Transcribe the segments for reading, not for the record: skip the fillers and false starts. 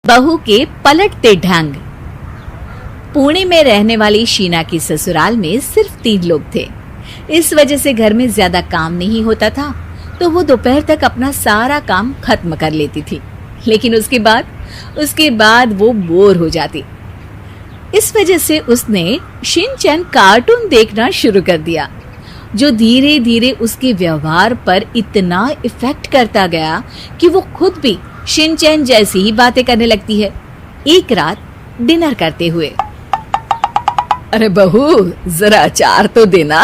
बहू के पलटते ढंग। पुणे में रहने वाली शीना की ससुराल में सिर्फ 3 लोग थे। इस वजह से घर में ज्यादा काम नहीं होता था, तो वो दोपहर तक अपना सारा काम खत्म कर लेती थी। लेकिन उसके बाद वो बोर हो जाती। इस वजह से उसने शिनचैन कार्टून देखना शुरू कर दिया, जो धीरे धीरे उसके व्यवहार पर इतना इफेक्ट करता गया कि वो खुद भी शिनचैन जैसी ही बातें करने लगती है। एक रात डिनर करते हुए, अरे बहू, जरा अचार तो देना।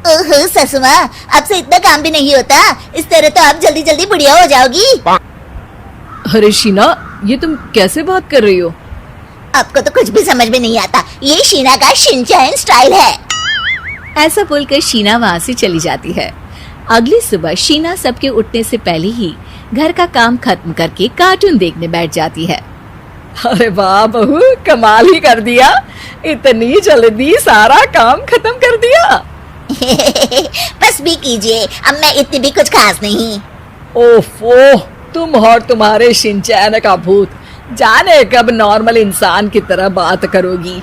ओहो ससु माँ, आपसे इतना काम भी नहीं होता। इस तरह तो आप जल्दी जल्दी बुढ़िया हो जाओगी। अरे शीना, ये तुम कैसे बात कर रही हो? आपको तो कुछ भी समझ में नहीं आता। ये शीना का शिनचैन स्टाइल है। ऐसा बोलकर शीना वहाँ से चली जाती है। अगली सुबह शीना सबके उठने से पहले ही घर का काम खत्म करके कार्टून देखने बैठ जाती है। अरे वाह बहू, कमाल ही कर दिया। इतनी जल्दी सारा काम खत्म कर दिया। बस भी कीजिए, अब मैं इतनी भी कुछ खास नहीं। ओफो, तुम और तुम्हारे शिनचैन का भूत, जाने कब नॉर्मल इंसान की तरह बात करोगी।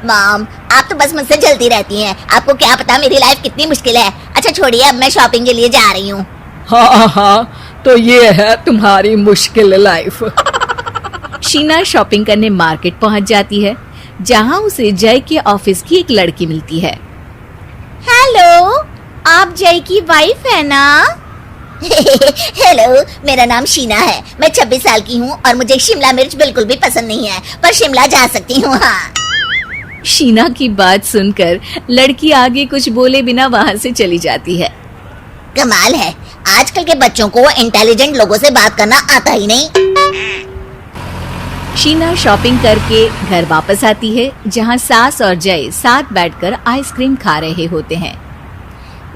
मॉम, आप तो बस मुझसे जल्दी रहती हैं। आपको क्या पता मेरी लाइफ कितनी मुश्किल है। अच्छा छोड़िए, अब मैं शॉपिंग के लिए जा रही हूँ। हाँ, तो ये है तुम्हारी मुश्किल लाइफ। शीना शॉपिंग करने मार्केट पहुँच जाती है, जहाँ उसे जय के ऑफिस की एक लड़की मिलती है। हेलो, आप जय की वाइफ है ना? हेलो, मेरा नाम शीना है। मैं 26 साल की हूँ और मुझे शिमला मिर्च बिल्कुल भी पसंद नहीं है, पर शिमला जा सकती हूँ। हाँ। शीना की बात सुनकर लड़की आगे कुछ बोले बिना वहाँ से चली जाती है। कमाल है, आजकल के बच्चों को इंटेलिजेंट लोगों से बात करना आता ही नहीं। शीना शॉपिंग करके घर वापस आती है, जहाँ सास और जय साथ बैठकर आइसक्रीम खा रहे होते हैं।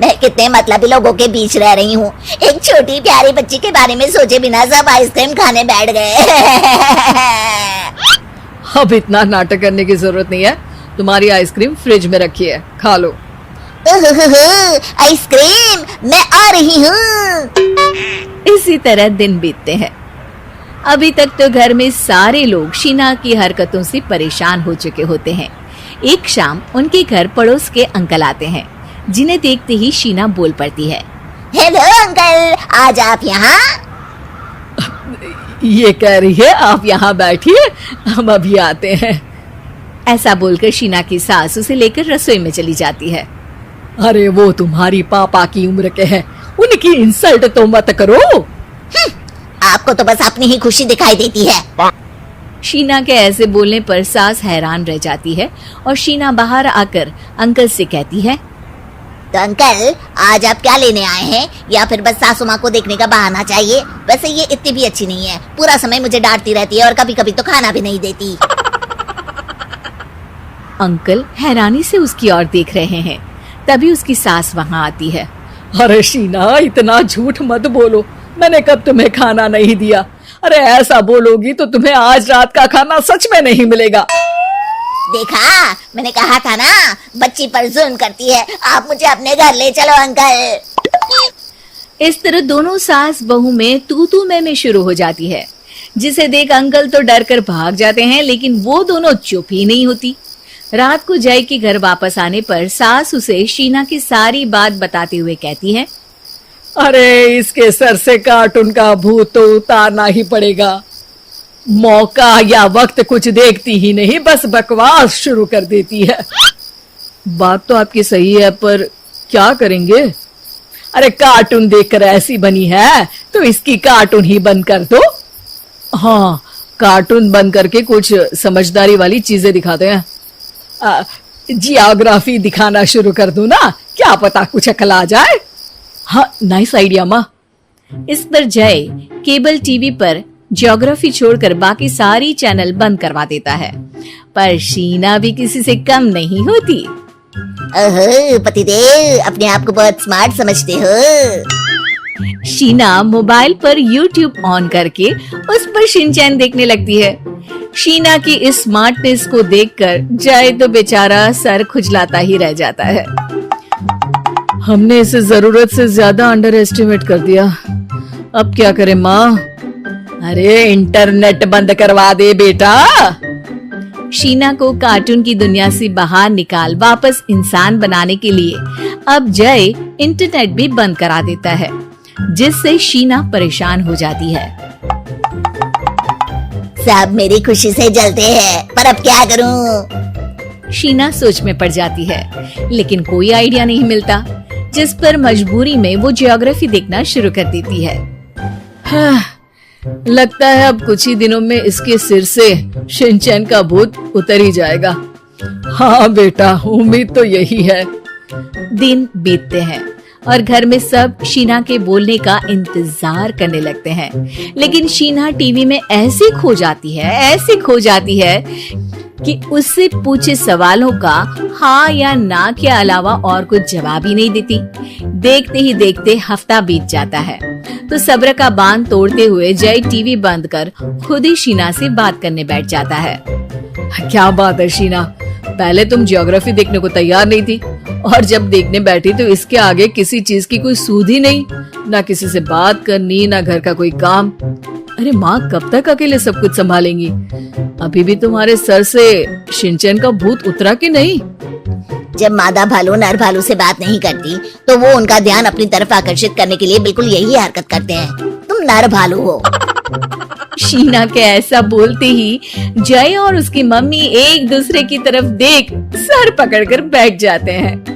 मैं कितने मतलबी लोगों के बीच रह रही हूँ। एक छोटी प्यारी बच्ची के बारे में सोचे बिना सब आइसक्रीम खाने बैठ गए। अब इतना नाटक करने की जरूरत नहीं है। तुम्हारी आइसक्रीम फ्रिज में रखी है, खा लो। आइसक्रीम, मैं आ रही हूँ। इसी तरह दिन बीतते हैं। अभी तक तो घर में सारे लोग शीना की हरकतों से परेशान हो चुके होते हैं। एक शाम उनके घर पड़ोस के अंकल आते हैं, जिन्हें देखते ही शीना बोल पड़ती है। हेलो अंकल, आज आप यहाँ? ये कह रही है आप यहाँ बैठिए, हम अभी आते हैं। ऐसा बोलकर शीना की सास उसे लेकर रसोई में चली जाती है। अरे वो तुम्हारी पापा की उम्र के हैं, उनकी इंसल्ट तो मत करो। आपको तो बस अपनी ही खुशी दिखाई देती है। शीना के ऐसे बोलने पर सास हैरान रह जाती है और शीना बाहर आकर अंकल से कहती है, तो अंकल, आज आप क्या लेने आए हैं? या फिर बस सासू माँ को देखने का बहाना चाहिए? वैसे ये इतनी भी अच्छी नहीं है, पूरा समय मुझे डांटती रहती है और कभी कभी तो खाना भी नहीं देती। अंकल हैरानी से उसकी ओर देख रहे हैं। तभी उसकी सास वहाँ आती है। अरे शीना, इतना झूठ मत बोलो, मैंने कब तुम्हें खाना नहीं दिया? अरे ऐसा बोलोगी तो तुम्हें आज रात का खाना सच में नहीं मिलेगा। देखा, मैंने कहा था ना, बच्ची पर जुल्म करती है। आप मुझे अपने घर ले चलो अंकल। इस तरह दोनों सास बहू में तू मैं शुरू हो जाती है, जिसे देख अंकल तो डर कर भाग जाते हैं, लेकिन वो दोनों चुप ही नहीं होती। रात को जय के घर वापस आने पर सास उसे शीना की सारी बात बताते हुए कहती है, अरे इसके सर से कार्टून का भूत तो उतारना ही पड़ेगा। मौका या वक्त कुछ देखती ही नहीं, बस बकवास शुरू कर देती है। बात तो आपकी सही है, पर क्या करेंगे? अरे कार्टून देखकर ऐसी बनी है तो इसकी कार्टून ही बंद कर दो। हाँ, कार्टून बंद करके कुछ समझदारी वाली चीजें दिखाते हैं। जियोग्राफी दिखाना शुरू कर दो ना, क्या पता कुछ अकल आ जाए। हाँ, नाइस आइडिया माँ। इस पर जय केबल टीवी पर ज्योग्राफी छोड़कर बाकी सारी चैनल बंद करवा देता है, पर शीना भी किसी से कम नहीं होती। ओहो पतिदेव, अपने आप को बहुत स्मार्ट समझते हो। शीना मोबाइल पर YouTube ऑन करके उस पर शिनचैन देखने लगती है। शीना की इस स्मार्टनेस को देखकर जय तो बेचारा सर खुजलाता ही रह जाता है। हमने इसे जरूरत से ज्यादा अंडर एस्टिमेट कर दिया, अब क्या करें माँ? अरे इंटरनेट बंद करवा दे बेटा। शीना को कार्टून की दुनिया से बाहर निकाल वापस इंसान बनाने के लिए अब जय इंटरनेट भी बंद करा देता है, जिससे शीना परेशान हो जाती है। सब मेरी खुशी से जलते हैं, पर अब क्या करूं? शीना सोच में पड़ जाती है, लेकिन कोई आइडिया नहीं मिलता, जिस पर मजबूरी में वो ज्योग्राफी देखना शुरू कर देती है। लगता है अब कुछ ही दिनों में इसके सिर से शिनचैन का भूत उतर ही जाएगा। हाँ बेटा, उम्मीद तो यही है। दिन बीतते हैं और घर में सब शीना के बोलने का इंतजार करने लगते हैं, लेकिन शीना टीवी में ऐसे खो जाती है कि उससे पूछे सवालों का हाँ या ना के अलावा और कुछ जवाब ही नहीं देती। देखते ही देखते हफ्ता बीत जाता है, तो सब्र का बांध तोड़ते हुए जय टीवी बंद कर खुद ही शीना से बात करने बैठ जाता है। क्या बात है शीना, पहले तुम ज्योग्राफी देखने को तैयार नहीं थी और जब देखने बैठी तो इसके आगे किसी चीज की कोई सूध ही नहीं, ना किसी से बात करनी, ना घर का कोई काम। अरे माँ कब तक अकेले सब कुछ संभालेंगी? अभी भी तुम्हारे सर से शिनचैन का भूत उतरा कि नहीं? जब मादा भालू नर भालू से बात नहीं करती तो वो उनका ध्यान अपनी तरफ आकर्षित करने के लिए बिल्कुल यही हरकत करते हैं। तुम नर भालू हो। शीना के ऐसा बोलते ही जय और उसकी मम्मी एक दूसरे की तरफ देख सर पकड़कर बैठ जाते हैं।